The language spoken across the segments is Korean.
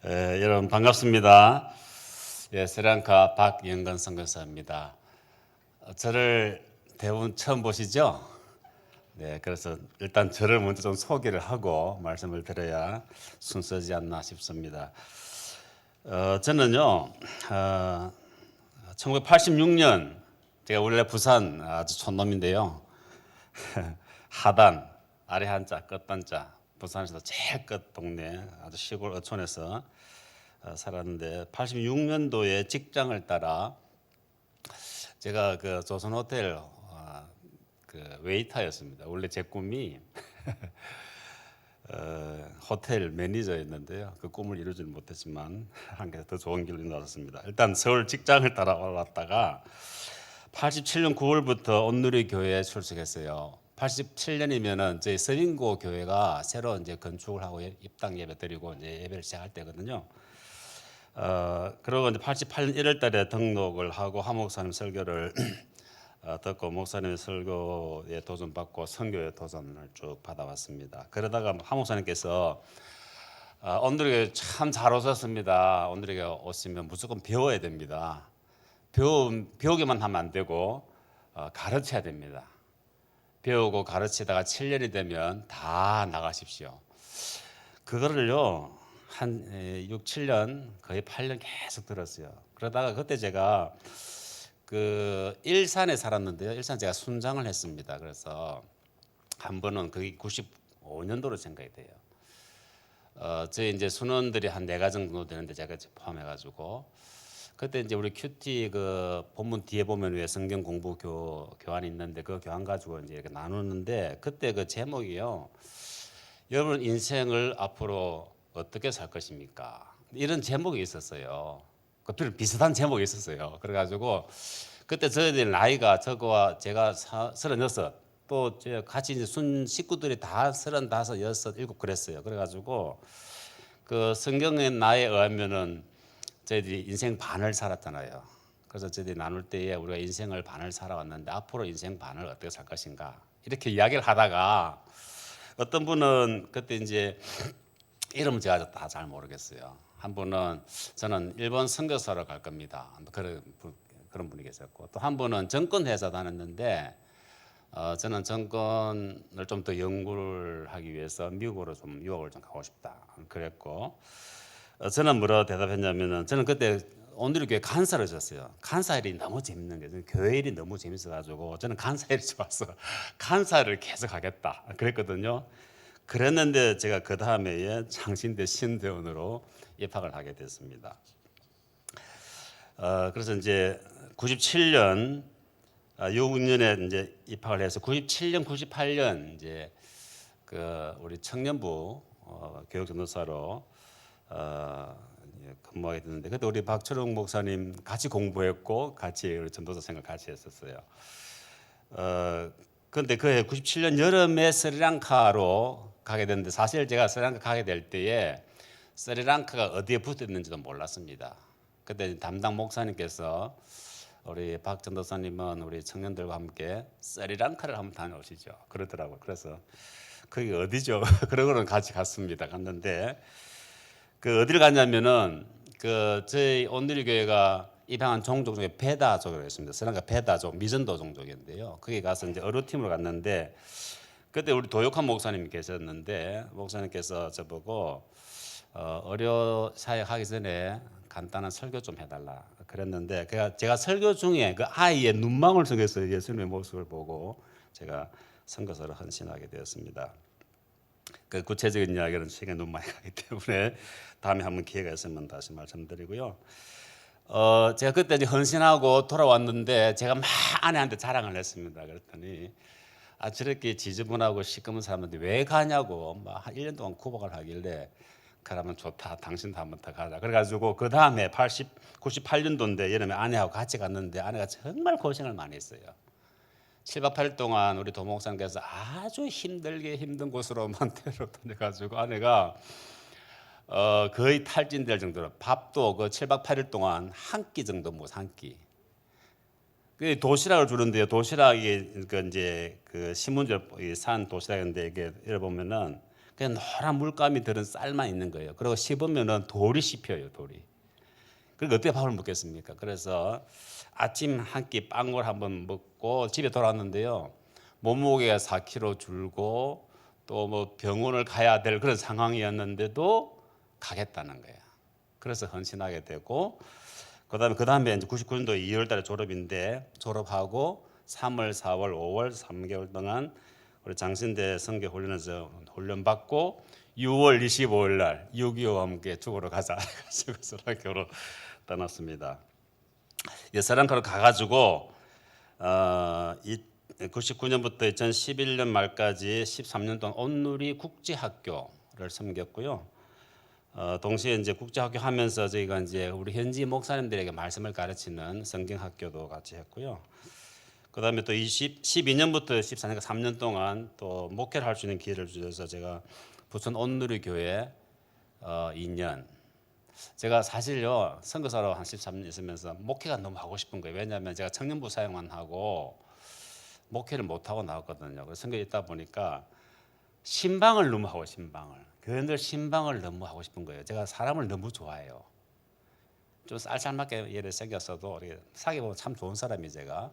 여러분 반갑습니다. 스리랑카 박영건 선교사입니다. 저를 대부분 처음 보시죠? 그래서 일단 저를 먼저 좀 소개를 하고 말씀을 드려야 순서지 않나 싶습니다. 저는요, 1986년 제가 원래 부산 아주 촌놈인데요. 하단 아래 한자 끝 단자 부산에서 제일 끝 동네 아주 시골 어촌에서 살았는데 86년도에 직장을 따라 제가 그 조선 호텔 그 웨이터였습니다. 원래 제 꿈이 호텔 매니저였는데요. 그 꿈을 이루지는 못했지만 한 개 더 좋은 길로 나섰습니다. 일단 서울 직장을 따라 올랐다가 87년 9월부터 온누리 교회에 출석했어요. 87년이면은 저희 서린고 교회가 새로 이제 건축을 하고 입당 예배 드리고 이제 예배를 시작할 때거든요. 그리고 이제 88년 1월달에 등록을 하고 하 목사님 설교를 듣고 목사님의 설교에 도전 받고 선교에 도전을 쭉 받아왔습니다. 그러다가 하 목사님께서 온누리교회 참 잘 오셨습니다. 온누리교회 오시면 무조건 배워야 됩니다. 배우기만 하면 안 되고 가르쳐야 됩니다. 배우고 가르치다가 7년이 되면 다 나가십시오. 그거를요 한 6, 7년 거의 8년 계속 들었어요. 그러다가 그때 제가 그 일산에 살았는데요. 일산 제가 순장을 했습니다. 그래서 한 번은 그게 95년도로 생각이 돼요. 저희 이제 순원들이 한 4가 정도 되는데 제가 포함해가지고 그때 이제 우리 큐티 그 본문 뒤에 보면 왜 성경 공부 교환이 있는데 그 교환 가지고 이제 이렇게 나누는데 그때 그 제목이요. 여러분 인생을 앞으로 어떻게 살 것입니까? 이런 제목이 있었어요. 그 비슷한 제목이 있었어요. 그래가지고 그때 저희들 나이가 저거와 제가 36, 또 같이 이제 순 식구들이 다 35, 6, 7 그랬어요. 그래가지고 그 성경의 나이에 의하면은 저희들이 인생 반을 살았잖아요. 그래서 저희들이 나눌 때에 우리가 인생을 반을 살아왔는데 앞으로 인생 반을 어떻게 살 것인가 이렇게 이야기를 하다가 어떤 분은 그때 이제 이름은 제가 다 잘 모르겠어요. 한 분은 저는 일본 선교사로 갈 겁니다. 그런 분이 계셨고 또 한 분은 정권 회사 다녔는데 저는 정권을 좀 더 연구를 하기 위해서 미국으로 좀 유학을 좀 가고 싶다 그랬고 저는 뭐라고 대답했냐면은 저는 그때 온누리 교회 간사를 졌어요. 간사 일이 너무 재밌는 게 저는 교회 일이 너무 재밌어가지고 저는 간사 일이 좋아서 간사를 계속 하겠다 그랬거든요. 그랬는데 제가 그 다음에 창신대 신대원으로 입학을 하게 됐습니다. 그래서 이제 97년 6년에 이제 입학을 해서 97년, 98년 이제 그 우리 청년부 교육전도사로 근무하게 됐는데 그때 우리 박철웅 목사님 같이 공부했고 같이 우리 전도사 생활 같이 했었어요. 그런데 그 97년 여름에 스리랑카로 가게 됐는데 사실 제가 스리랑카 가게 될 때에 스리랑카가 어디에 붙어 있는지도 몰랐습니다. 그때 담당 목사님께서 우리 박 전도사님은 우리 청년들과 함께 스리랑카를 한번 다녀오시죠. 그러더라고요. 그래서 그게 어디죠? 그러고는 같이 갔습니다. 갔는데 그 어디를 갔냐면은 그 저희 온누리 교회가 입양한 종족 중에 베다족이라고 있습니다. 스리랑카 베다족 미전도 종족인데요. 거기 가서 이제 어루팀으로 갔는데 그때 우리 도역한 목사님이 계셨는데 목사님께서 저보고 어려 사역하기 전에 간단한 설교 좀 해달라 그랬는데 제가 설교 중에 그 아이의 눈망울 속에서 예수님의 모습을 보고 제가 선교사로 헌신하게 되었습니다. 그 구체적인 이야기는 시간이 너무 많이 가기 때문에 다음에 한번 기회가 있으면 다시 말씀드리고요. 제가 그때 이제 헌신하고 돌아왔는데 제가 막 아내한테 자랑을 했습니다. 그랬더니 저렇게 지저분하고 시꺼먼 사람한테 왜 가냐고 막 한 1년 동안 구박을 하길래 그러면 좋다. 당신도 한번 더 가자. 그래가지고 그 다음에 98년도인데 여름에 아내하고 같이 갔는데 아내가 정말 고생을 많이 했어요. 7박 8일 동안 우리 도목사님께서 아주 힘든 곳으로만 데려다녀가지고 아내가 거의 탈진될 정도로 밥도 그 7박 8일 동안 한 끼 정도 못 한 끼. 그 도시락을 주는데요. 도시락이 그 이제 그 신문지를 산 도시락인데 이게 열어보면은 그냥 노란 물감이 들은 쌀만 있는 거예요. 그리고 씹으면은 돌이 씹혀요, 돌이. 그리고 어떻게 밥을 먹겠습니까? 그래서 아침 한 끼 빵을 한번 먹고 집에 돌아왔는데요. 몸무게가 4kg 줄고 또 뭐 병원을 가야 될 그런 상황이었는데도 가겠다는 거예요. 그래서 헌신하게 되고 그다음에 이제 99년도 2월 달에 졸업인데 졸업하고 3월, 4월, 5월 3개월 동안 우리 장신대 선교 훈련에서 훈련 받고 6월 25일 날 6.25와 함께 죽으러 가자 해가지고 서랑교로 떠났습니다. 서랑교로 가가지고 99년부터 2011년 말까지 13년 동안 온누리 국제학교를 섬겼고요. 동시에 이제 국제학교 하면서 저희가 이제 우리 현지 목사님들에게 말씀을 가르치는 성경학교도 같이 했고요. 그다음에 또 12년부터 14년 3년 동안 또 목회를 할 수 있는 기회를 주셔서 제가 부천 온누리 교회 2년. 제가 사실요 선교사로 한 13년 있으면서 목회가 너무 하고 싶은 거예요. 왜냐하면 제가 청년부 사역만 하고 목회를 못 하고 나왔거든요. 그래서 선교에 있다 보니까 신방을 너무 하고 신방을 교회들 신방을 너무 하고 싶은 거예요. 제가 사람을 너무 좋아해요. 좀 쌀쌀맞게 예를 생겼어도 사귀어 보면 참 좋은 사람이 제가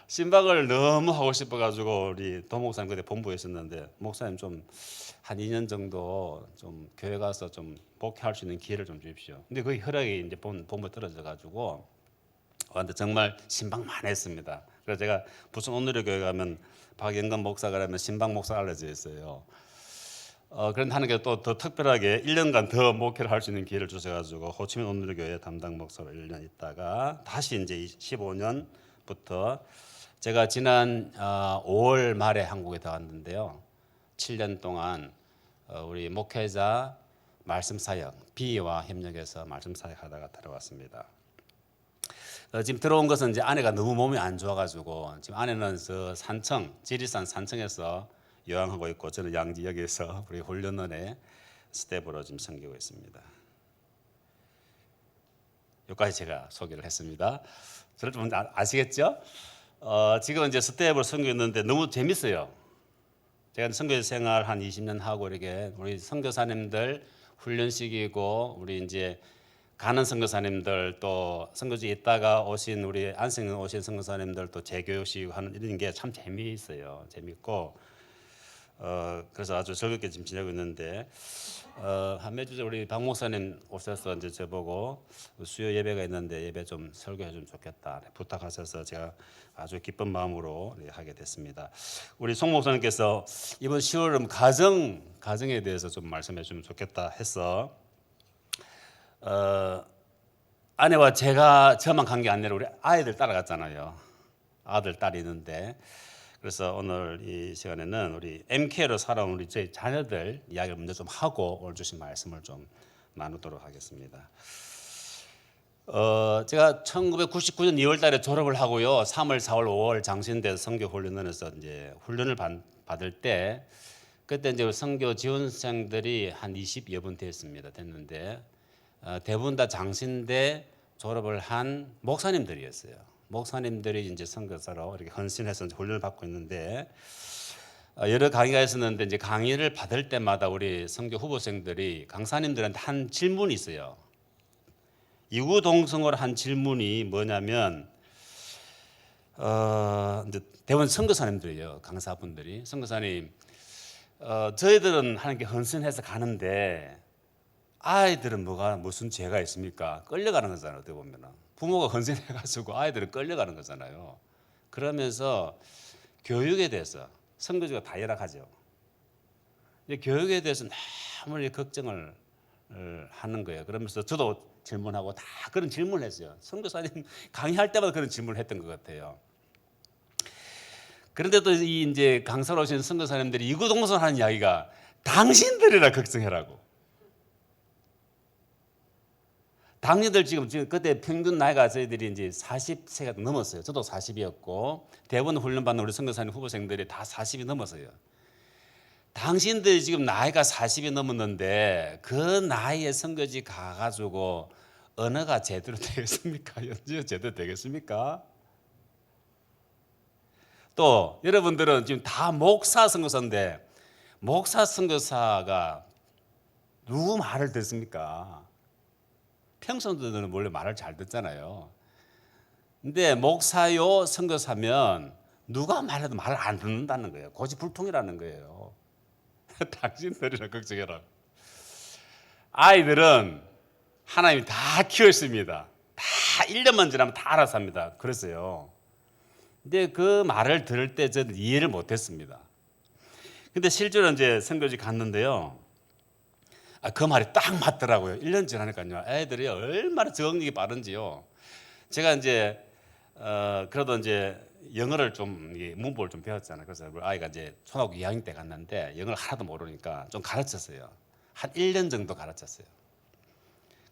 신방을 너무 하고 싶어가지고 우리 도 목사님 그때 본부에 있었는데 목사님 좀 한 2년 정도 좀 교회 가서 좀 목회할 수 있는 기회를 좀 주십시오. 근데 그 허락이 이제 본부에 떨어져가지고 근데 정말 신방 많이 했습니다. 그래서 제가 부천 온누리 교회 가면 박영건 목사가 라면 신방 목사 알려져 있어요. 그런데 하는 게 또 더 특별하게 1년간 더 목회를 할 수 있는 기회를 주셔가지고 호치민 온누리 교회 담당 목사로 1년 있다가 다시 이제 15년부터 제가 지난 5월 말에 한국에 들어왔는데요. 7년 동안 우리 목회자 말씀 사역 비와 협력해서 말씀 사역하다가 들어왔습니다. 지금 들어온 것은 이제 아내가 너무 몸이 안 좋아가지고 지금 아내는 저 산청 지리산 산청에서 요양하고 있고 저는 양지역에서 우리 훈련원에 스텝으로 지금 섬기고 있습니다. 여기까지 제가 소개를 했습니다. 저를 좀 아시겠죠? 지금 이제 스텝으로 섬기는데 너무 재밌어요. 제가 선교 생활 한 20년 하고 이렇게 우리 선교사님들 훈련시키고 우리 이제 가는 선교사님들 또 선교지에 있다가 오신 우리 안성에 오신 선교사님들 또 재교육시키고 하는 이런 게 참 재미있어요. 재밌고 그래서 아주 즐겁게 지금 지내고 있는데 한 매주 우리 박 목사님 오셔서 이제 저보고 수요 예배가 있는데 예배 좀 설교해 주면 좋겠다 부탁하셔서 제가 아주 기쁜 마음으로 하게 됐습니다. 우리 송 목사님께서 이번 10월은 가정에 대해서 좀 말씀해 주면 좋겠다 해서 아내와 저만 간 게 아니라 우리 아이들 따라갔잖아요. 아들 딸이 있는데 그래서 오늘 이 시간에는 우리 MK로 살아온 우리 저희 자녀들 이야기를 먼저 좀 하고 오늘 주신 말씀을 좀 나누도록 하겠습니다. 제가 1999년 2월 달에 졸업을 하고요. 3월, 4월, 5월 장신대 선교 훈련원에서 이제 훈련을 받을 때 그때 이제 선교 지원생들이 한 20여 분 됐는데 대부분 다 장신대 졸업을 한 목사님들이었어요. 목사님들이 이제 선교사로 이렇게 헌신해서 훈련을 받고 있는데 여러 강의가 있었는데 이제 강의를 받을 때마다 우리 선교 후보생들이 강사님들한테 한 질문이 있어요. 이구동성으로 한 질문이 뭐냐면 이제 대부분 선교사님들이에요. 강사분들이 선교사님 저희들은 하나님께 헌신해서 가는데 아이들은 무슨 죄가 있습니까? 끌려가는 거잖아요. 어떻게 보면은 부모가 헌신해가지고 아이들은 끌려가는 거잖아요. 그러면서 교육에 대해서 선교지가 다 열악하죠. 교육에 대해서 너무 걱정을 하는 거예요. 그러면서 저도 질문하고 다 그런 질문을 했어요. 선교사님 강의할 때마다 그런 질문을 했던 것 같아요. 그런데도 이 이제 강사로 오신 선교사님들이 이구동성 하는 이야기가 당신들이라 걱정해라고. 당신들 지금 그때 평균 나이가 저희들이 이제 40세가 넘었어요. 저도 40이었고 대부분 훈련받는 우리 선교사님 후보생들이 다 40이 넘었어요. 당신들이 지금 나이가 40이 넘었는데 그 나이에 선교지 가가지고 언어가 제대로 되겠습니까? 연주가 제대로 되겠습니까? 또 여러분들은 지금 다 목사 선교사인데 목사 선교사가 누구 말을 듣습니까? 평소들은 원래 말을 잘 듣잖아요. 근데 목사요 선교사면 누가 말해도 말을 안 듣는다는 거예요. 고집불통이라는 거예요. 당신들이나 걱정해라. 아이들은 하나님이 다 키웠습니다. 다 1년만 지나면 다 알아서 합니다. 그랬어요. 근데 그 말을 들을 때 저는 이해를 못했습니다. 근데 실제로 이제 선교지 갔는데요. 그 말이 딱 맞더라고요. 1년 지나니까요. 애들이 얼마나 적응력이 빠른지요. 제가 이제 그래도 이제 영어를 좀 문법을 좀 배웠잖아요. 그래서 아이가 이제 초등학교 2학년 때 갔는데 영어를 하나도 모르니까 좀 가르쳤어요. 한 1년 정도 가르쳤어요.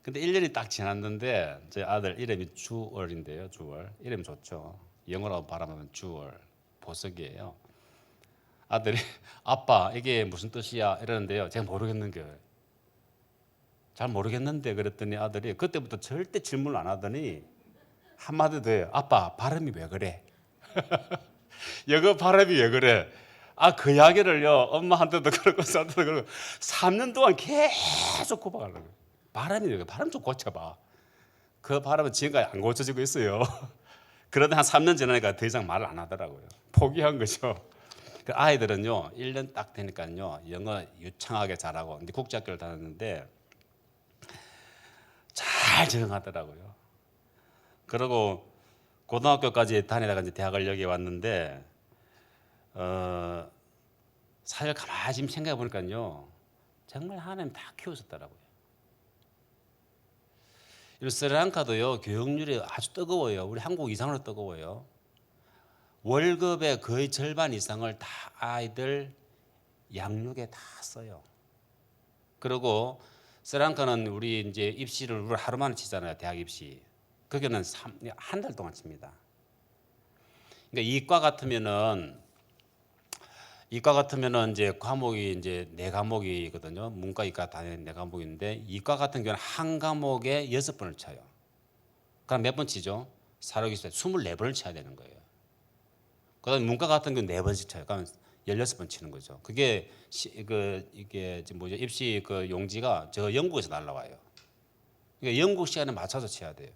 근데 1년이 딱 지났는데 제 아들 이름이 주월인데요. 주월. 이름 좋죠. 영어로 발음하면 주월. 보석이에요. 아들이 아빠 이게 무슨 뜻이야 이러는데요. 제가 모르겠는 거예요. 잘 모르겠는데 그랬더니 아들이 그때부터 절대 질문을 안 하더니 한마디 더 해요. 아빠 발음이 왜 그래? 영어 발음이 왜 그래? 그 이야기를요 엄마한테도 그러고 저한테도 그러고 3년 동안 계속 고박하려고. 발음이 왜 그래? 발음 좀 고쳐봐. 그 발음은 지금까지 안 고쳐지고 있어요. 그러다 한 3년 지나니까 더 이상 말을 안 하더라고요. 포기한 거죠. 그 아이들은요 1년 딱 되니까요 영어 유창하게 잘하고 근데 국제학교를 다녔는데 잘 적응하더라고요. 그리고 고등학교까지 다니다가 이제 대학을 여기 왔는데 사실 가만히 지금 생각해 보니까요 정말 하나님 다 키우셨더라고요. 스리랑카도요 교육률이 아주 뜨거워요. 우리 한국 이상으로 뜨거워요. 월급의 거의 절반 이상을 다 아이들 양육에 다 써요. 그리고 스리랑카는 우리 이제 입시를 우리 하루 만에 치잖아요. 대학 입시. 거기는 한 달 동안 칩니다. 그러니까 이과 같으면은 이제 과목이 이제 4과목이거든요. 문과, 이과 다 4과목인데 이과 같은 경우는 한 과목에 6번을 쳐요. 그럼 몇 번 치죠? 4, 6, 24번을 쳐야 되는 거예요. 그다음에 문과 같은 경우는 4번씩 쳐요. 그러면 16번 치는 거죠. 그게 이게 뭐죠? 입시 그 용지가 저 영국에서 날라와요. 그러니까 영국 시간에 맞춰서 쳐야 돼요.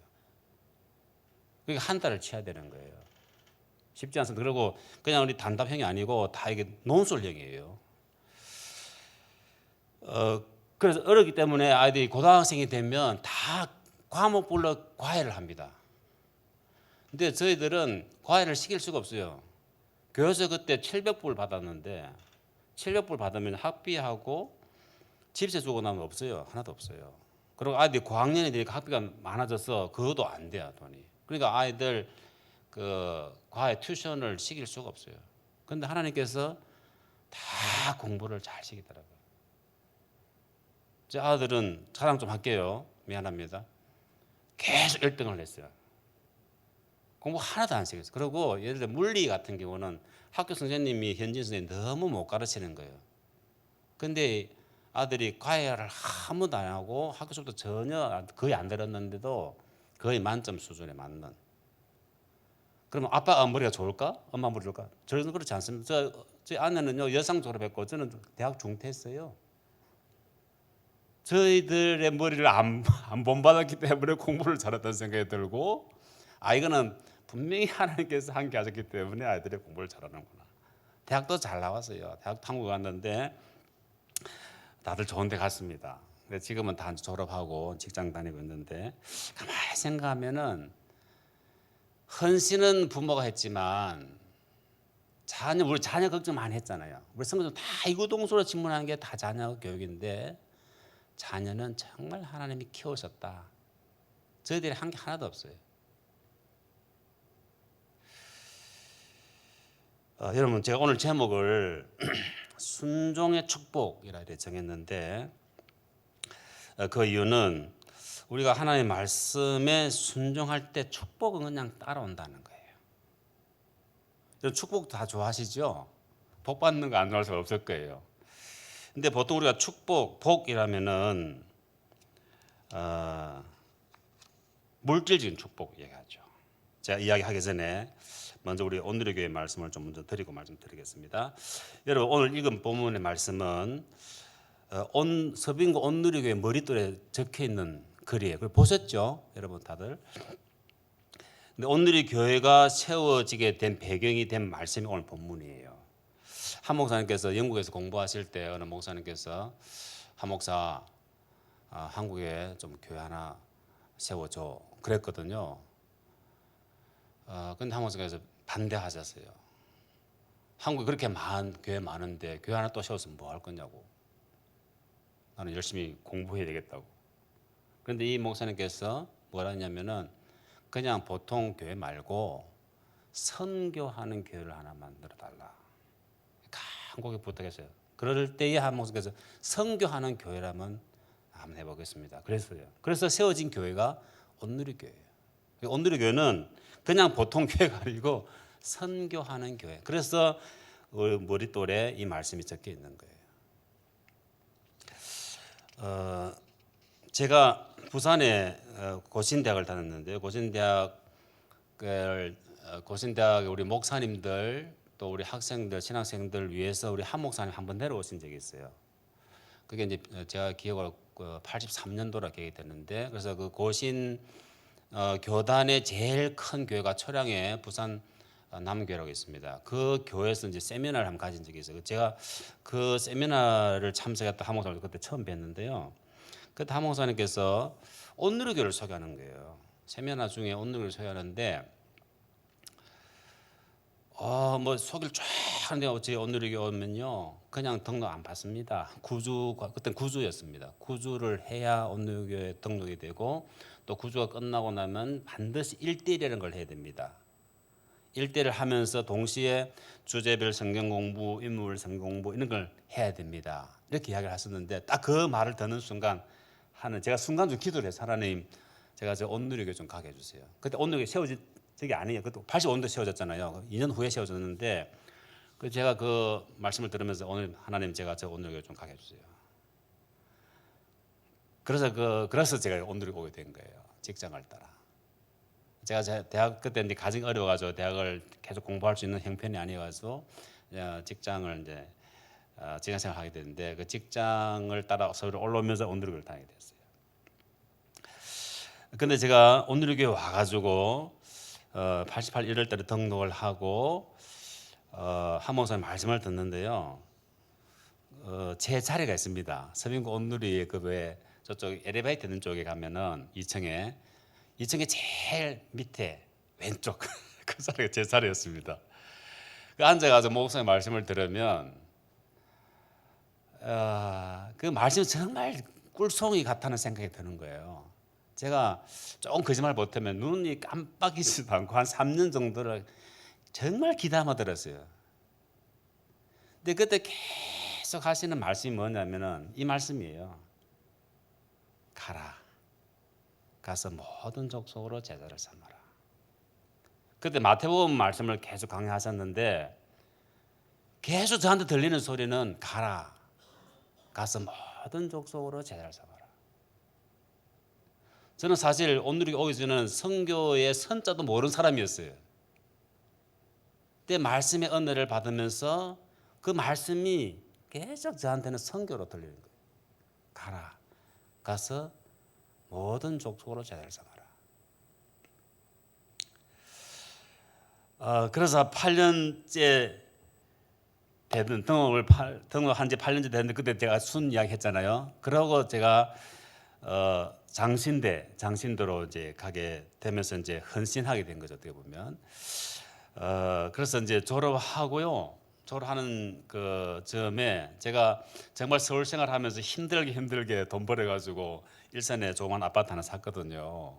그러니까 한 달을 쳐야 되는 거예요. 쉽지 않습니다. 그리고 그냥 우리 단답형이 아니고 다 이게 논술형이에요. 그래서 어렵기 때문에 아이들이 고등학생이 되면 다 과목별로 과외를 합니다. 근데 저희들은 과외를 시킬 수가 없어요. 교회에서 그때 700불 받았는데 700불 받으면 학비하고 집세 주고 나면 없어요. 하나도 없어요. 그리고 아이들이 고학년이 되니까 학비가 많아져서 그것도 안 돼요, 돈이. 그러니까 아이들 그 과외 튜션을 시킬 수가 없어요. 그런데 하나님께서 다 공부를 잘 시키더라고요. 제 아들은 자랑 좀 할게요. 미안합니다. 계속 1등을 했어요. 공부 하나도 안 시켰어요. 그리고 예를 들어 물리 같은 경우는 학교 선생님이 현진 선생님이 너무 못 가르치는 거예요. 근데 아들이 과외를 한 번도 안 하고 학교 수업도 전혀 거의 안 들었는데도 거의 만점 수준에 맞는. 그러면 아빠가 머리가 좋을까? 엄마 머리 좋을까? 저는 그렇지 않습니다. 저희 아내는요 여상 졸업했고 저는 대학 중퇴했어요. 저희들의 머리를 안 본받았기 때문에 공부를 잘했다는 생각이 들고 이거는 분명히 하나님께서 함께 하셨기 때문에 아이들이 공부를 잘하는구나. 대학도 잘 나왔어요. 대학 한국 갔는데 다들 좋은 데 갔습니다. 근데 지금은 다 졸업하고 직장 다니고 있는데 가만히 생각하면은 헌신은 부모가 했지만 우리 자녀 걱정 많이 했잖아요. 우리 성도들 다 이구동성으로 질문하는 게 다 자녀 교육인데 자녀는 정말 하나님이 키우셨다. 저희들이 한 게 하나도 없어요. 여러분 제가 오늘 제목을 순종의 축복이라 정했는데 그 이유는 우리가 하나님의 말씀에 순종할 때 축복은 그냥 따라온다는 거예요. 축복 다 좋아하시죠? 복 받는 거 안 좋아할 수가 없을 거예요. 근데 보통 우리가 축복, 복이라면은 물질적인 축복 얘기하죠. 제가 이야기하기 전에 먼저 우리 온누리교회 말씀을 좀 먼저 드리고 말씀드리겠습니다. 여러분 오늘 읽은 본문의 말씀은 서빙고 온누리교회 머릿돌에 적혀 있는 글이에요. 그걸 보셨죠, 여러분 다들? 근데 온누리교회가 세워지게 된 배경이 된 말씀이 오늘 본문이에요. 한 목사님께서 영국에서 공부하실 때 어느 목사님께서 한 목사 한국에 좀 교회 하나 세워줘 그랬거든요. 근데 한 목사님께서 반대하셨어요. 한국에 그렇게 교회 많은데 교회 하나 또 세웠으면 뭐 할 거냐고. 나는 열심히 공부해야 되겠다고. 그런데 이 목사님께서 뭐라 했냐면은 그냥 보통 교회 말고 선교하는 교회를 하나 만들어 달라. 간곡히 부탁했어요. 그럴 때에 한 목사님께서 선교하는 교회라면 한번 해보겠습니다. 그래서 세워진 교회가 온누리교회예요. 온누리교회는 그냥 보통 교회가 아니고 선교하는 교회. 그래서 우리 머릿돌에 이 말씀이 적혀 있는 거예요. 제가 부산에 고신대학을 다녔는데요. 고신대학 우리 목사님들 또 우리 학생들, 신학생들 위해서 우리 한 목사님 한번 내려오신 적이 있어요. 그게 이제 제가 기억을 83년도라 기억이 되는데, 그래서 그 고신 교단의 제일 큰 교회가 초량에 부산 남교회라고 있습니다. 그 교회에서 이제 세미나를 한번 가진 적이 있어요. 제가 그 세미나를 참석했던 한 목사님 그때 처음 뵀는데요. 그때 한 목사님께서 온누리교회를 소개하는 거예요. 세미나 중에 온누리교회를 소개하는데 뭐 소개를 쫙 하는데 어찌 온누리교회 오면요 그냥 등록 안 받습니다. 그때 구주였습니다. 구주를 해야 온누리교회 등록이 되고 또 구주가 끝나고 나면 반드시 1대1이라는 걸 해야 됩니다. 1대1을 하면서 동시에 주제별 성경 공부, 인물 성경 공부 이런 걸 해야 됩니다. 이렇게 이야기를 하셨는데 딱 그 말을 듣는 순간 제가 순간적으로 기도를 해서 하나님 제가 저 온누리교회 좀 가게 해주세요. 그때 온누리교회 세워진 적이 아니에요. 그때 85년도 세워졌잖아요. 2년 후에 세워졌는데 제가 그 말씀을 들으면서 오늘 하나님 제가 저 온누리교회 좀 가게 해주세요. 그래서 제가 온누리교회 오게 된 거예요. 직장을 따라. 제가 대학 그때 이제 가정이 어려워가지고 대학을 계속 공부할 수 있는 형편이 아니어서 직장을 이제 직장생활 하게 됐는데 그 직장을 따라 서울 올라오면서 온누리교회를 다니게 됐어요. 근데 제가 온누리교회 와가지고 88 1월 달에 등록을 하고 한 목사님 말씀을 듣는데요. 제 자리가 있습니다. 서빙고 온누리 그 저쪽 엘리베이터 있는 쪽에 가면은 2층에 제일 밑에 왼쪽 그 자리가 제 자리였습니다. 앉아가지고 목사님 말씀을 들으면 그 말씀이 정말 꿀송이 같다는 생각이 드는 거예요. 제가 조금 거짓말 못하면 눈이 깜빡이지도 않고 한 3년 정도를 정말 귀담아 들었어요. 근데 그때 계속 하시는 말씀이 뭐냐면은 이 말씀이에요. 가서 모든 족속으로 제자를 삼아라. 그때 마태복음 말씀을 계속 강의하셨는데 계속 저한테 들리는 소리는 가서 모든 족속으로 제자를 삼아라. 저는 사실 온누리교회 오기 전에는 선교의 선자도 모르는 사람이었어요. 그때 말씀의 은혜를 받으면서 그 말씀이 계속 저한테는 선교로 들리는 거예요. 가서 모든 족속으로 제자를 삼아라. 그래서 8년째 되는 등록한 지 8년째 됐는데 그때 제가 순 이야기 했잖아요. 그러고 제가 장신대로 이제 가게 되면서 이제 헌신하게 된 거죠. 어떻게 보면. 그래서 이제 졸업하는 그 즈음에 제가 정말 서울 생활하면서 힘들게 돈 벌어가지고 일산에 조그만 아파트 하나 샀거든요.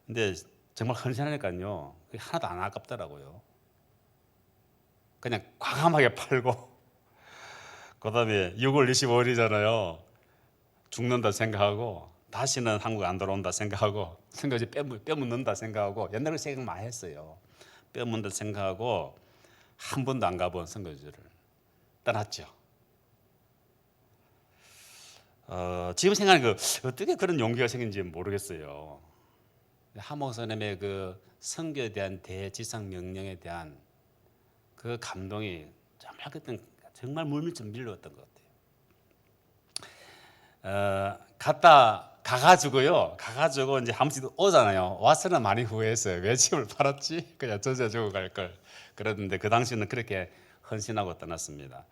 근데 정말 헌신하니까요. 그게 하나도 안 아깝더라고요. 그냥 과감하게 팔고 그다음에 6월 25일이잖아요. 죽는다 생각하고 다시는 한국 안 돌아온다 생각하고 선교지 뼈묻는다 생각하고 옛날에 생각 많이 했어요. 뼈묻는다 생각하고 한 번도 안 가본 선교지를 떠났죠. 지금 생각하니까 어떻게 그런 용기가 생긴지 모르겠어요. 하 목사님의 그 선교에 대한 대지상 명령에 대한 그 감동이 정말 그때 정말 물밀처럼 밀려왔던 것 같아요. 가가지고 이제 한 번씩 오잖아요. 와서는 많이 후회했어요. 왜 집을 팔았지? 그냥 젖어주고 갈 걸. 그랬는데 그 당시는 그렇게 헌신하고 떠났습니다.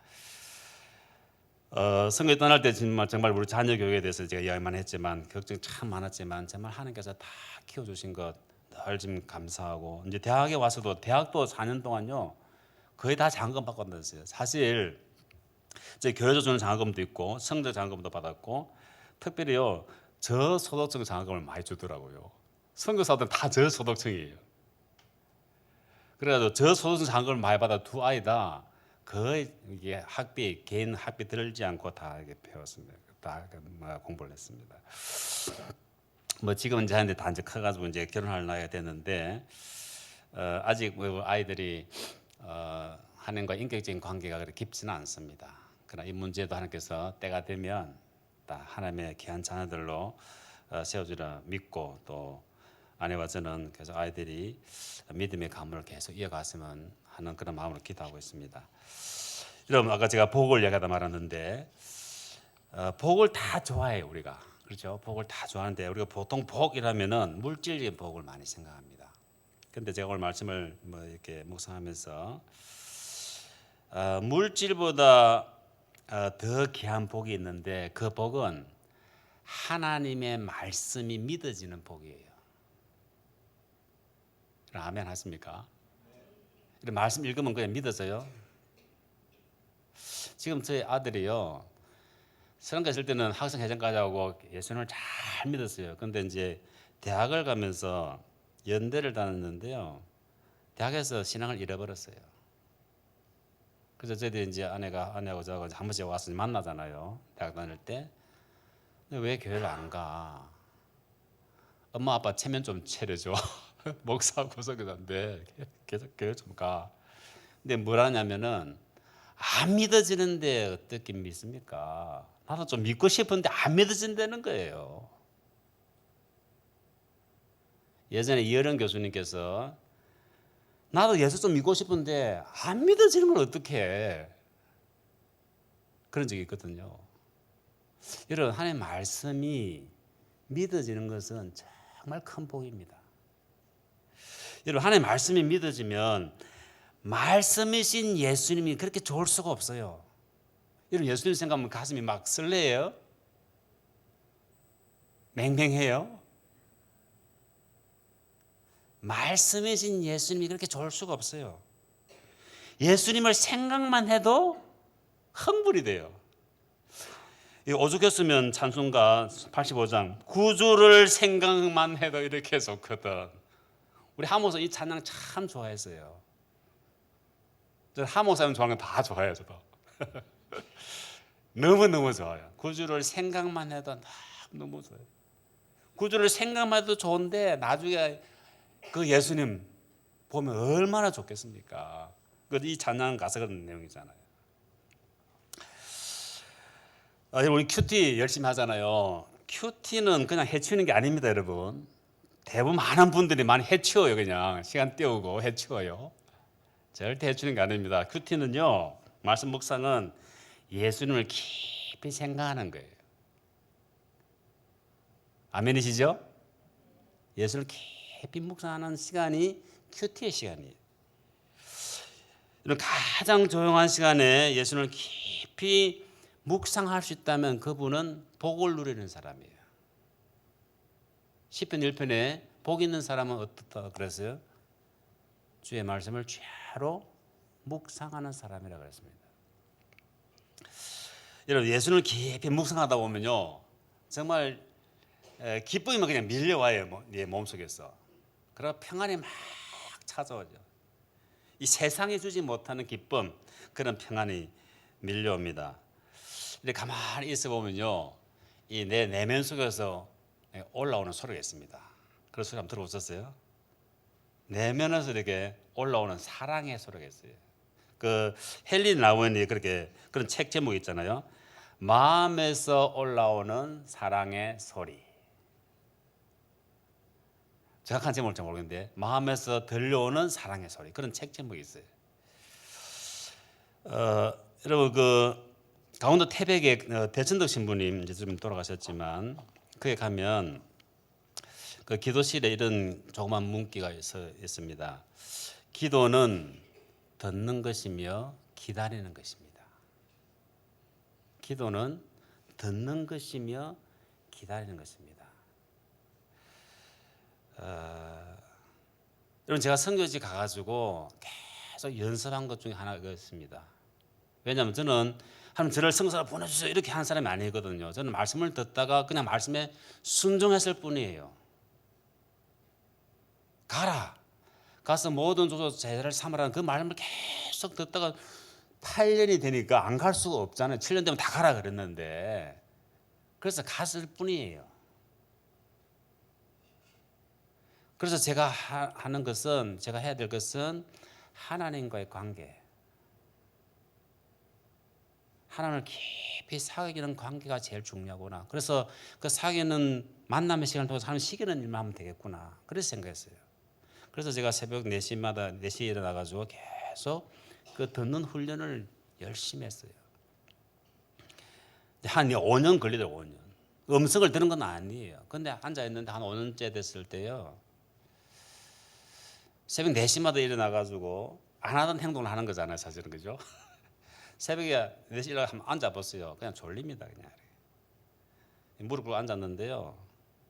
선교에 떠날 때 정말 우리 자녀 교육에 대해서 제가 이야기만 했지만 걱정이 참 많았지만 정말 하나님께서 다 키워주신 것 늘 좀 감사하고, 이제 대학에 와서도 대학도 4년 동안요 거의 다 장학금 받고 다녔어요. 사실 제 교회에서 주는 장학금도 있고 성적 장학금도 받았고, 특별히요 저소득층 장학금을 많이 주더라고요. 선교사들은 다 저소득층이에요. 그래가지고 저소득층 장학금을 많이 받아 두 아이 다 거의 이게 개인 학비 들지 않고 다 이게 배웠습니다. 다 공부를 했습니다. 뭐 지금은 이제 다 이제 커가지고 이제 결혼할 나이가 됐는데, 아직 아이들이 하나님과 인격적인 관계가 그렇게 깊지는 않습니다. 그러나 이 문제도 하나님께서 때가 되면 다 하나님의 귀한 자녀들로 세워주라 믿고, 또 아내와 저는 계속 아이들이 믿음의 가문을 계속 이어갔으면 하는 그런 마음으로 기도하고 있습니다. 여러분, 아까 제가 복을 얘기하다 말았는데, 복을 다 좋아해요 우리가. 그렇죠? 복을 다 좋아하는데 우리가 보통 복이라면은 물질적인 복을 많이 생각합니다. 근데 제가 오늘 말씀을 이렇게 묵상하면서 물질보다 더 귀한 복이 있는데, 그 복은 하나님의 말씀이 믿어지는 복이에요. 아멘 하십니까? 말씀 읽으면 그냥 믿어져요. 지금 저희 아들이요 서른가 있을 때는 학생 회장까지 하고 예수님을 잘 믿었어요. 근데 이제 대학을 가면서 연대를 다녔는데요, 대학에서 신앙을 잃어버렸어요. 그래서 저희들이 이제 아내하고 저하고 한 번씩 와서 만나잖아요, 대학 다닐 때. 근데 왜 교회를 안 가? 엄마 아빠 체면 좀 차려줘. 목사하고 선교사인데 계속 교회 좀 가. 근데 뭘 하냐면은 안 믿어지는데 어떻게 믿습니까? 나도 좀 믿고 싶은데 안 믿어진다는 거예요. 예전에 이어령 교수님께서 나도 예수 좀 믿고 싶은데 안 믿어지는 걸 어떻게 해? 그런 적이 있거든요. 여러분, 하나님의 말씀이 믿어지는 것은 정말 큰 복입니다. 여러분, 하나님의 말씀이 믿어지면 말씀이신 예수님이 그렇게 좋을 수가 없어요. 여러분, 예수님 생각하면 가슴이 막 설레요? 맹맹해요? 말씀이신 예수님이 그렇게 좋을 수가 없어요. 예수님을 생각만 해도 흥분이 돼요. 오죽했으면 찬송가 85장 구주를 생각만 해도 이렇게 좋거든. 우리 하모사 이 찬양 참 좋아했어요. 하모사님 좋아하는 거 다 좋아해요. 저도 너무너무 좋아요. 구주를 생각만 해도 너무 좋아요. 구주를 생각만 해도 좋은데 나중에 그 예수님 보면 얼마나 좋겠습니까? 이 찬양 가사 그런 내용이잖아요. 우리 큐티 열심히 하잖아요. 큐티는 그냥 해치우는 게 아닙니다, 여러분. 대부분 많은 분들이 많이 해치워요. 그냥 시간 때우고 해치워요. 절대 해치우는 게 아닙니다. 큐티는요, 말씀 묵상은 예수님을 깊이 생각하는 거예요. 아멘이시죠? 예수를 깊이 묵상하는 시간이 큐티의 시간이에요. 가장 조용한 시간에 예수님을 깊이 묵상할 수 있다면 그분은 복을 누리는 사람이에요. 시편 1편에 복 있는 사람은 어떻다 그랬어요? 주의 말씀을 죄로 묵상하는 사람이라고 그랬습니다. 여러분, 예수님을 깊이 묵상하다 보면요, 정말 기쁨이 그냥 밀려와요, 네 몸속에서. 그리고 평안이 막 찾아오죠. 이 세상에 주지 못하는 기쁨, 그런 평안이 밀려옵니다. 이렇게 가만히 있어 보면요, 이 내 내면 속에서 올라오는 소리가 있습니다. 그런 소리 한번 들어보셨어요? 내면에서 이렇게 올라오는 사랑의 소리가 있어요. 그 헨리 나우엔이 그렇게 그런 책 제목이 있잖아요. 마음에서 올라오는 사랑의 소리. 정확한 제목을 잘 모르겠는데 마음에서 들려오는 사랑의 소리 그런 책 제목이 있어요. 여러분 그 강원도 태백의 대천덕 신부님 이제 좀 돌아가셨지만 그에 가면 그 기도실에 이런 조그만 문구가 있습니다. 기도는 듣는 것이며 기다리는 것입니다. 기도는 듣는 것이며 기다리는 것입니다. 여러분 제가 선교지 가가지고 계속 연습한 것 중에 하나가 있습니다. 왜냐하면 저는 하나님 저를 성사로 보내주세요 이렇게 하는 사람이 아니거든요. 저는 말씀을 듣다가 그냥 말씀에 순종했을 뿐이에요. 가라. 가서 모든 조소 제자를 삼으라는 그 말씀을 계속 듣다가 8년이 되니까 안 갈 수가 없잖아요. 7년 되면 다 가라 그랬는데 그래서 갔을 뿐이에요. 그래서 제가 하는 것은 제가 해야 될 것은 하나님과의 관계. 하나님을 깊이 사귀는 관계가 제일 중요하구나. 그래서 그 사귀는 만남의 시간을 통해서 하는 시기는 일만 하면 되겠구나. 그래서 생각했어요. 그래서 제가 새벽 4시마다 4시에 일어나가지고 계속 그 듣는 훈련을 열심히 했어요. 한 5년 걸리더라고요. 5년. 음성을 들은 건 아니에요. 근데 앉아있는데 한 5년째 됐을 때요. 새벽 4시마다 일어나가지고 안 하던 행동을 하는 거잖아요. 사실은. 그죠? 새벽에 4시 일어나서 한번 앉아봤어요. 그냥 졸립니다. 그냥. 무릎 꿇고 앉았는데요.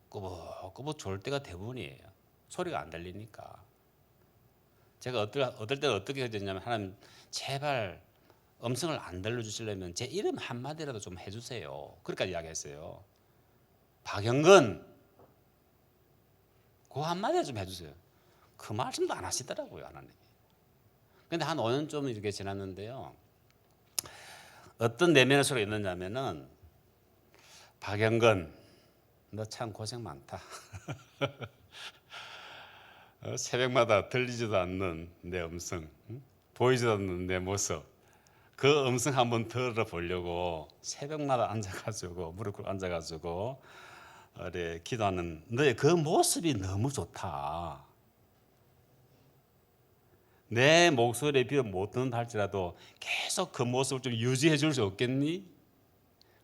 꾸벅꾸벅 졸 때가 대부분이에요. 소리가 안 들리니까. 제가 어떨 때는 어떻게 해줬냐면 하나님 제발 음성을 안 들려주시려면 제 이름 한마디라도 좀 해주세요. 그렇게까지 이야기했어요. 박영근 그 한마디 좀 해주세요. 그 말씀도 안 하시더라고요. 하나님이. 근데 한 5년 좀 이렇게 지났는데요. 어떤 내면의 소리가 있느냐면은 박영근 너 참 고생 많다. 새벽마다 들리지도 않는 내 음성, 보이지도 않는 내 모습, 그 음성 한번 들어보려고 새벽마다 앉아가지고 무릎 꿇고 앉아가지고 기도하는 너의 그 모습이 너무 좋다. 내 목소리에 비어 못 듣는다 할지라도 계속 그 모습을 좀 유지해 줄 수 없겠니?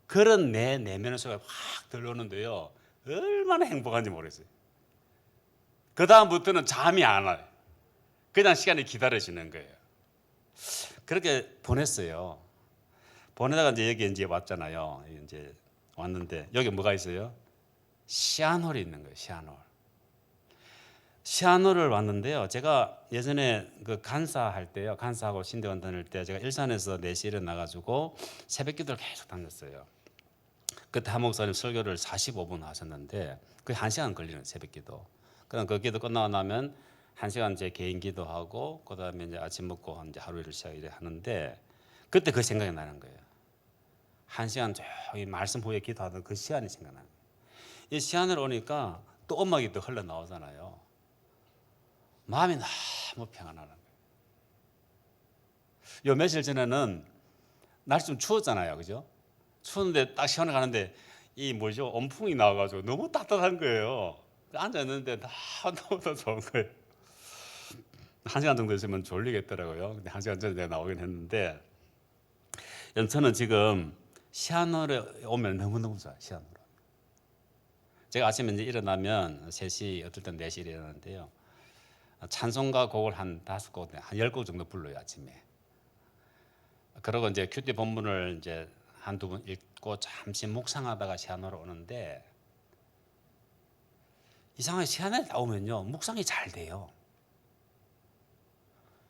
그런 내 내면의 소리가 확 들려오는데요. 얼마나 행복한지 모르겠어요. 그 다음부터는 잠이 안 와요. 그냥 시간이 기다려지는 거예요. 그렇게 보냈어요. 보내다가 이제 여기 이제 왔잖아요. 이제 왔는데 여기 뭐가 있어요? 시아놀이 있는 거예요. 시아놀. 시아놀을 왔는데요. 제가 예전에 그 간사할 때요. 간사하고 신대원 다닐 때 제가 일산에서 4시에 일어나가지고 새벽 기도를 계속 다녔어요. 그때 한 목사님 설교를 45분 하셨는데 거의 1시간 걸리는 새벽 기도. 그럼 그 기도 끝나고 나면 1시간 제 개인 기도하고 그다음에 이제 아침 먹고 이제 하루 일을 시작하는데 그때 그 생각이 나는 거예요. 1시간 저기 말씀 후에 기도하던 그 시간이 생각나는 거예요. 이 시간을 오니까 또 음악이 또 흘러나오잖아요. 마음이 너무 평안하는 거예요. 요 며칠 전에는 날씨 좀 추웠잖아요. 그죠? 추운데 딱 시원해 가는데 이 뭐죠? 온풍이 나와가지고 너무 따뜻한 거예요. 앉아있는데 너무 좋은 거예요. 1시간 정도 있으면 졸리겠더라고요. 근데 1시간 전에 내가 나오긴 했는데 저는 지금 시아노를 오면 너무너무 좋아요. 시아노로. 제가 아침에 이제 일어나면 3시 어떨 땐 4시에 일어나는데요. 찬송가 곡을 한 5곡, 한 10곡 정도 불러요. 아침에. 그러고 이제 큐티 본문을 이제 한두 번 읽고 잠시 묵상하다가 시아노로 오는데 이상하게 시아노에 나오면요. 묵상이 잘 돼요.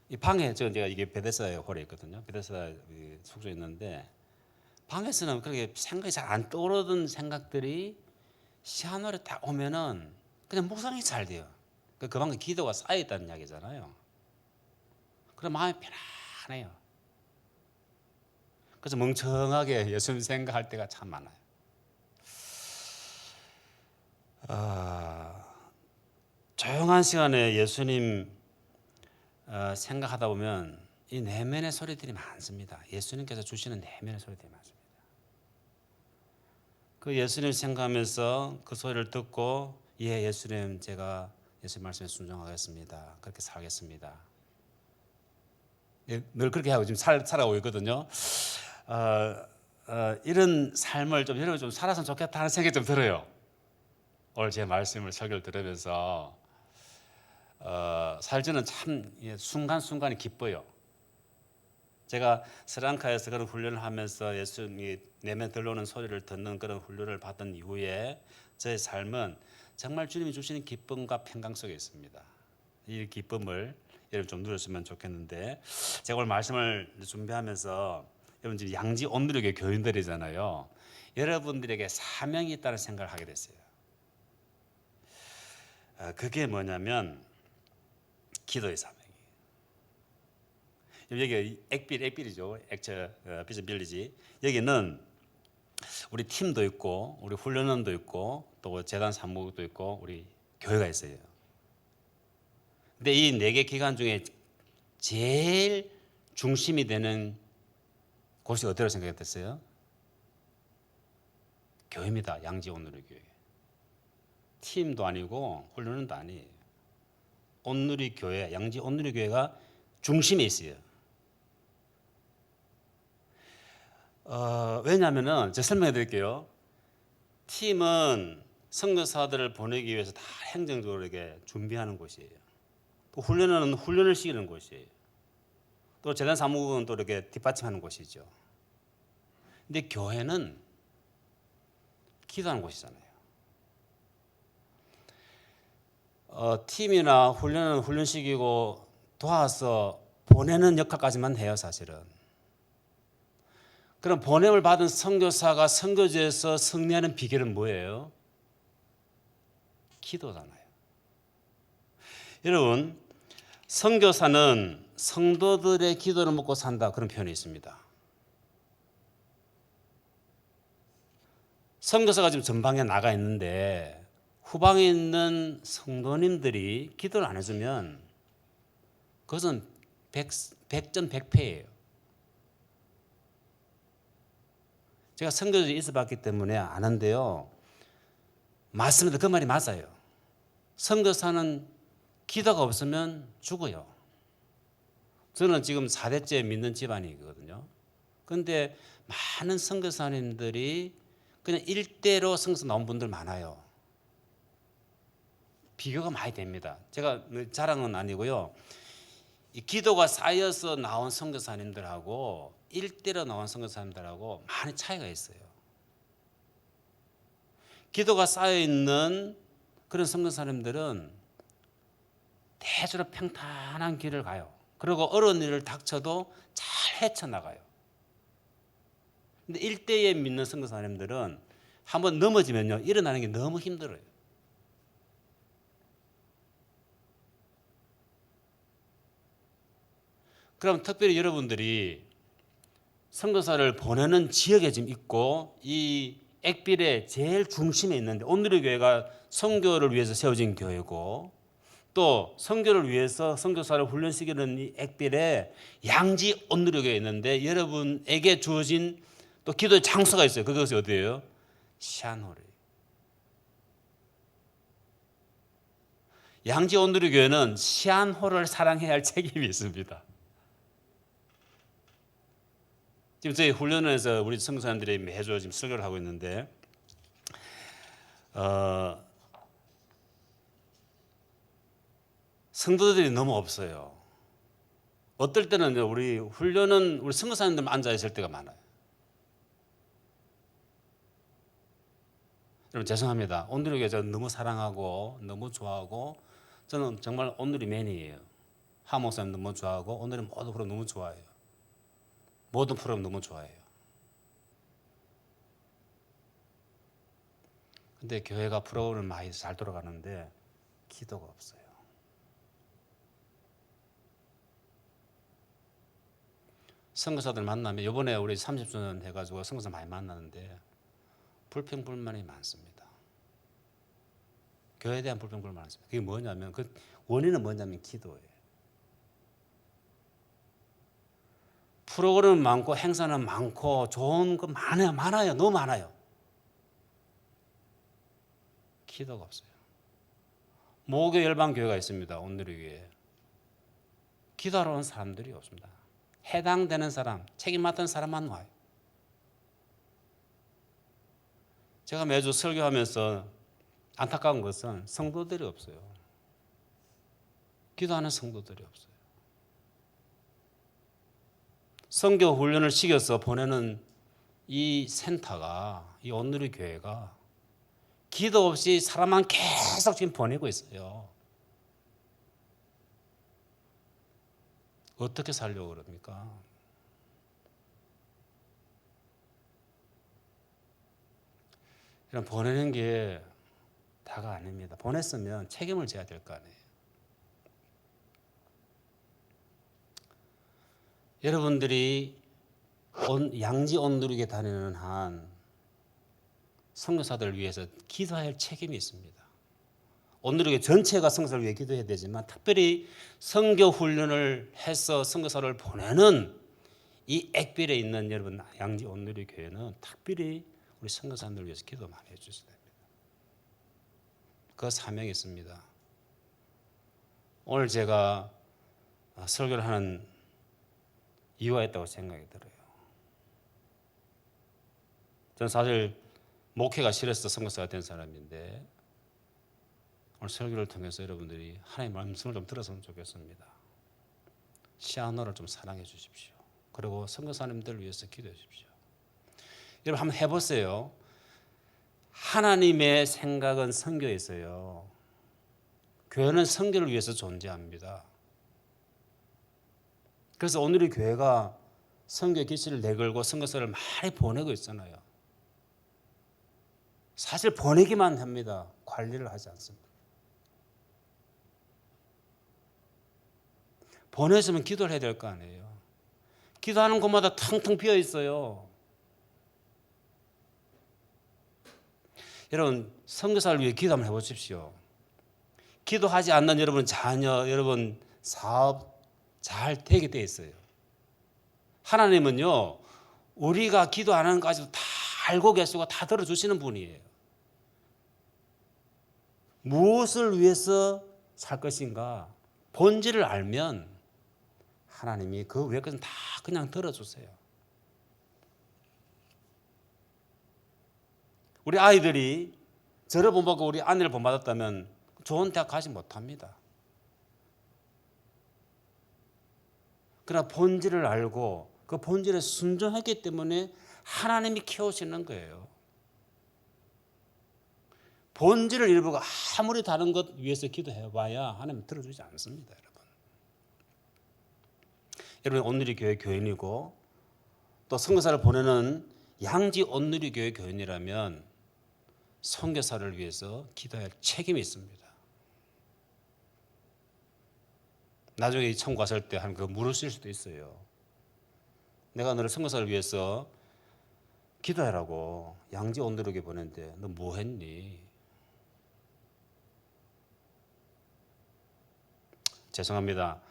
이 방에 제가 이게 베데스다 홀에 있거든요. 베데스다 숙소에 있는데 방에서는 그렇게 생각이 잘 안 떠오르던 생각들이 시아노에 딱 오면은 그냥 묵상이 잘 돼요. 그 방에 기도가 쌓여 있다는 이야기잖아요. 그럼 마음이 편안해요. 그래서 멍청하게 예수님 생각할 때가 참 많아요. 조용한 시간에 예수님 생각하다 보면 이 내면의 소리들이 많습니다. 예수님께서 주시는 내면의 소리들이 많습니다. 그 예수님 생각하면서 그 소리를 듣고 예 예수님 제가 예수의 말씀에 순종하겠습니다. 그렇게 살겠습니다. 늘 그렇게 하고 지금 살아오고 있거든요. 이런 삶을 좀 여러분 좀 살았으면 좋겠다 하는 생각이 좀 들어요. 오늘 제 말씀을 설교를 들으면서 살지는 참 순간순간이 기뻐요. 제가 스리랑카에서 그런 훈련을 하면서 예수님이 내면 들려오는 소리를 듣는 그런 훈련을 받은 이후에 제 삶은 정말 주님이 주시는 기쁨과 평강 속에 있습니다. 이 기쁨을 여러분 좀 누렸으면 좋겠는데, 제가 오늘 말씀을 준비하면서 여러분 지금 양지 온누리교회 교인들이잖아요. 여러분들에게 사명이 있다는 생각을 하게 됐어요. 그게 뭐냐면 기도의 사명이에요. 여기 액빌이죠. 액처 비즈빌리지. 여기는 우리 팀도 있고 우리 훈련원도 있고 또 재단 사무국도 있고 우리 교회가 있어요. 근데 이 4개 기관 중에 제일 중심이 되는 곳이 어디라고 생각했어요? 교회입니다. 양지 온누리교회. 팀도 아니고 훈련원도 아니에요. 온누리교회, 양지 온누리교회가 중심에 있어요. 왜냐하면은 제가 설명해 드릴게요. 팀은 선교사들을 보내기 위해서 다 행정적으로 이렇게 준비하는 곳이에요. 또 훈련은 훈련을 시키는 곳이에요. 또 재단 사무국은 또 이렇게 뒷받침하는 곳이죠. 근데 교회는 기도하는 곳이잖아요. 팀이나 훈련은 훈련시키고 도와서 보내는 역할까지만 해요, 사실은. 그럼 보냄을 받은 선교사가 선교지에서 승리하는 비결은 뭐예요? 기도잖아요. 여러분, 선교사는 성도들의 기도를 먹고 산다, 그런 표현이 있습니다. 선교사가 지금 전방에 나가 있는데 후방에 있는 성도님들이 기도를 안 해주면 그것은 백전백패예요. 제가 선교지에 있어봤기 때문에 아는데요, 맞습니다. 그 말이 맞아요. 선교사는 기도가 없으면 죽어요. 저는 지금 4대째 믿는 집안이거든요. 그런데 많은 선교사님들이 그냥 일대로 선교사 나온 분들 많아요. 비교가 많이 됩니다. 제가 자랑은 아니고요. 이 기도가 쌓여서 나온 선교사님들하고 일대로 나온 선교사님들하고 많이 차이가 있어요. 기도가 쌓여 있는 그런 선교사님들은 대체로 평탄한 길을 가요. 그리고 어려운 일을 닥쳐도 잘 헤쳐나가요. 근데 일대에 믿는 선교사님들은 한번 넘어지면요, 일어나는 게 너무 힘들어요. 그럼 특별히 여러분들이 선교사를 보내는 지역에 지금 있고 이 액빌의 제일 중심에 있는데, 온누리교회가 선교를 위해서 세워진 교회고 또 선교를 위해서 선교사를 훈련시키는 이 액빌에 양지 온누리교회에 있는데, 여러분에게 주어진 또 기도의 장소가 있어요. 그것이 어디예요? 시안홀이에요. 양지 온누리교회는 시안홀을 사랑해야 할 책임이 있습니다. 지금 저희 훈련원에서 우리 선교사님들이 매주 지금 설교를 하고 있는데, 성도들이 너무 없어요. 어떨 때는 우리 훈련은 우리 선교사님들만 앉아 있을 때가 많아요. 여러분 죄송합니다. 온누리교회 저는 너무 사랑하고 너무 좋아하고, 저는 정말 온누리 맨이에요. 하 목사님 너무 좋아하고 온누리 모든 프로그램 너무 좋아해요. 모든 프로그램 너무 좋아해요. 근데 교회가 프로그램 많이 잘 돌아가는데 기도가 없어요. 선교사들 만나면, 이번에 우리 30주년 해가지고 선교사 많이 만나는데 불평불만이 많습니다. 교회에 대한 불평불만이 많습니다. 그게 뭐냐면, 그 원인은 뭐냐면 기도예요. 프로그램은 많고 행사는 많고 좋은 거 많아요. 너무 많아요. 기도가 없어요. 모교 열방교회가 있습니다. 온누리교회. 기도하러 온 사람들이 없습니다. 해당되는 사람, 책임 맡은 사람만 와요. 제가 매주 설교하면서 안타까운 것은 성도들이 없어요. 기도하는 성도들이 없어요. 선교 훈련을 시켜서 보내는 이 센터가, 이 온누리 교회가 기도 없이 사람만 계속 지금 보내고 있어요. 어떻게 살려고 그럽니까? 이런 보내는 게 다가 아닙니다. 보냈으면 책임을 져야 될 거 아니에요. 여러분들이 양지 온누리교회 다니는 한 선교사들을 위해서 기도할 책임이 있습니다. 온누리교회 전체가 선교사를 위해 기도해야 되지만 특별히 선교 훈련을 해서 선교사를 보내는 이 액빌에 있는 여러분 양지 온누리교회는 특별히 우리 선교사님들 위해서 기도 많이 해주셔야 됩니다. 그 사명이 있습니다. 오늘 제가 설교를 하는 이유가 있다고 생각이 들어요. 저는 사실 목회가 싫어서 선교사가 된 사람인데 오늘 설교를 통해서 여러분들이 하나님의 말씀을 좀 들었으면 좋겠습니다. 시아노를 좀 사랑해 주십시오. 그리고 선교사님들을 위해서 기도해 주십시오. 여러분 한번 해보세요. 하나님의 생각은 선교에 있어요. 교회는 선교를 위해서 존재합니다. 그래서 오늘의 교회가 선교 기치를 내걸고 선교사를 많이 보내고 있잖아요. 사실 보내기만 합니다. 관리를 하지 않습니다. 보내주면 기도를 해야 될 거 아니에요. 기도하는 곳마다 텅텅 비어 있어요. 여러분 선교사를 위해 기도 한번 해보십시오. 기도하지 않는 여러분 자녀, 여러분 사업 잘 되게 돼 있어요. 하나님은요 우리가 기도 안 하는 것까지도 다 알고 계시고 다 들어주시는 분이에요. 무엇을 위해서 살 것인가 본질을 알면 하나님이 그 외의 것은 다 그냥 들어주세요. 우리 아이들이 저를 본받고 우리 아내를 본받았다면 좋은 대학 가지 못합니다. 그러나 본질을 알고 그 본질에 순종했기 때문에 하나님이 키우시는 거예요. 본질을 잃어보고 아무리 다른 것 위해서 기도해봐야 하나님 들어주지 않습니다. 여러분 온누리 교회 교인이고 또 선교사를 보내는 양지 온누리 교회 교인이라면 선교사를 위해서 기도할 책임이 있습니다. 나중에 천국 갔을 때 하나님 그거 물으실 수도 있어요. 내가 너를 선교사를 위해서 기도하라고 양지 온누리 교회 보냈는데 너 뭐 했니? 죄송합니다.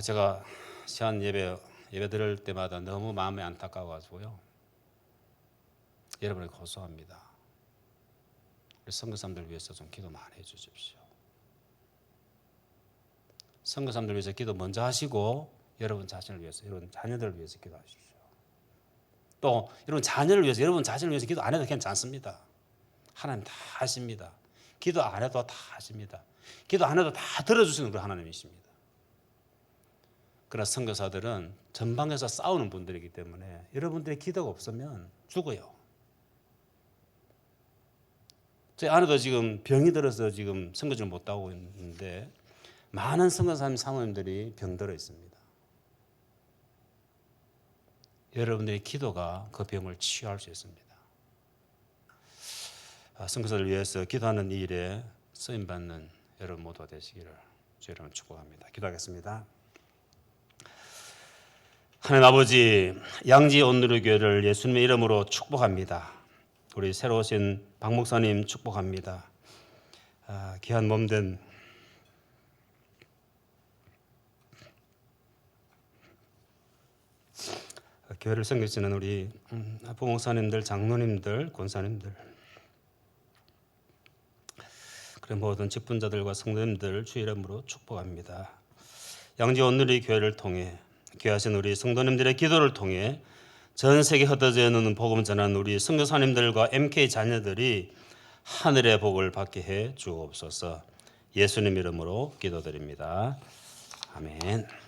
제가 시한 예배 들을 때마다 너무 마음이 안타까워가지고요. 여러분에게 고소합니다. 우리 선교사님들 위해서 좀 기도 많이 해주십시오. 선교사님들 위해서 기도 먼저 하시고 여러분 자신을 위해서, 여러분 자녀들을 위해서 기도하십시오. 또 여러분 자녀를 위해서, 여러분 자신을 위해서 기도 안 해도 괜찮습니다. 하나님 다 하십니다. 기도 안 해도 다 하십니다. 기도 안 해도 다 들어주시는 우리 하나님이십니다. 그러나 선교사들은 전방에서 싸우는 분들이기 때문에 여러분들의 기도가 없으면 죽어요. 제 아내도 지금 병이 들어서 지금 선교지를 못 하고 있는데 많은 선교사님 사모님들이 병들어 있습니다. 여러분들의 기도가 그 병을 치유할 수 있습니다. 선교사를 위해서 기도하는 이 일에 쓰임받는 여러분 모두가 되시기를 주의 이름으로 축복합니다. 기도하겠습니다. 하나님 아버지, 양지 온누리 교회를 예수님의 이름으로 축복합니다. 우리 새로 오신 박 목사님 축복합니다. 귀한 몸된 교회를 섬기시는 우리 부목사님들, 장로님들, 권사님들, 그런 모든 직분자들과 성도님들 주 이름으로 축복합니다. 양지 온누리 교회를 통해 귀하신 우리 성도님들의 기도를 통해 전 세계 흩어져 있는 복음 전하는 우리 선교사님들과 MK 자녀들이 하늘의 복을 받게 해 주옵소서. 예수님 이름으로 기도드립니다. 아멘.